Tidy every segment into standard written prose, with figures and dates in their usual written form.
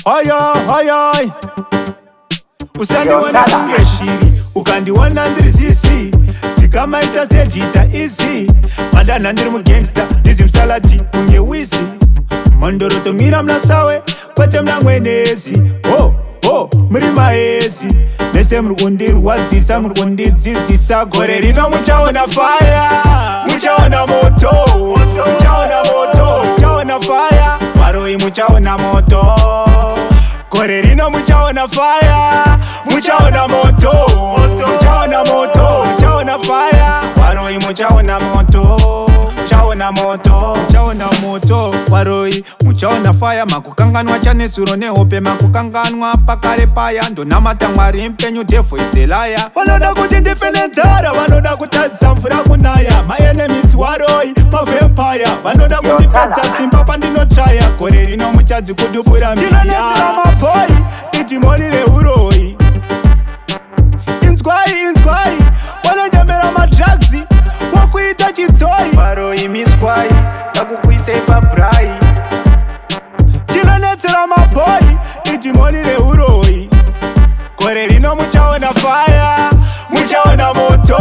Oi, usandiwana kungeshiri ukandiwana ndiri zisi zikamaita sejita isi madana ndiri mugangsta ndizimsalati kunge wisi mandoroto mira mnasawe kwete mnamwenesi muri maesi nese muri kundirwadzisa muri kundidzidzisa gore rino muchaona faya muchaona moto muchaona moto muchaona faya varoi muchaona moto gore rino muchaona faya muchaona moto muchaona moto muchaona faya varoi muchaona moto muchaona moto muchaona moto varoi muchaona faya makukanganwa chanesuro nehope makukanganwa pakare paya ndonamata mwari mpenyu devho izelaya vanoda kuti ndife nenzara vanoda kutadzisa mvura kunaya maenemisi waroi mavempaya vanoda kundipedza simba pandinotraya gore rino muchadzi kudubura ndinonetsera mabhoi idhimoni uroi inzwai vanondemera madrugs wakuita chidzoi varoi miswai takukuisei pabrai ndinonetsera mabhoi idhimoni uroi gore rino muchaona faya muchaona moto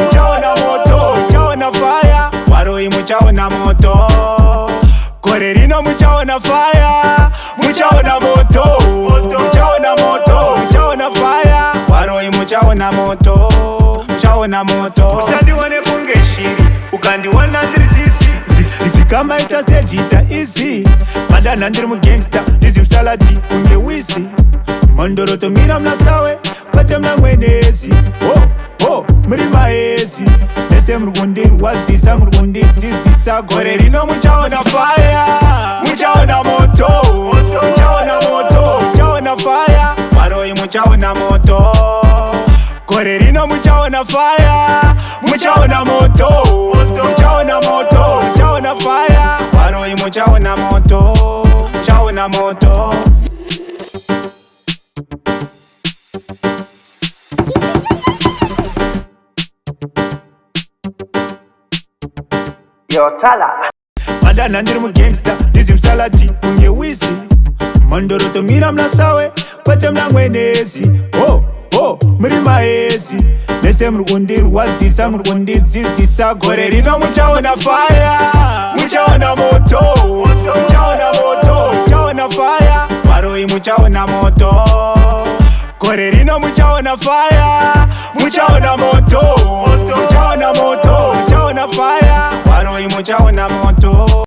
muchaona moto muchaona faya varoi muchaona moto gore rino muchaona faya muchaona moto muchaona moto muchaona faya varoi muchaona moto muchaona moto usandiwane kunge shiri ukandiwana ndiri zisi zikamaita sejita isi madana ndiri mugangsta ndizimsalati kunge wisi mandoroto mira mnasawe kwete mnamwenesi muri maesi nese muri kundirwadzisa muri kundidzidzisa gore rino muchaona faya muchaona moto muchaona moto muchaona faya varoi muchaona moto gore rino muchaona faya muchaona moto muchaona moto muchaona faya varoi muchaona moto muchaona moto Yo, TaLa. madana ndiri mugangsta ndizimsalati kunge wisi mandoroto mira mnasawe kwete mnamwenesi muri maesi nese muri kundirwadzisa muri kundidzidzisa gore rino muchaona faya muchaona moto muchaona moto muchaona faya varoi muchaona moto gore rino muchaona faya muchaona moto muchaona moto muchaona faya varoi muchaona moto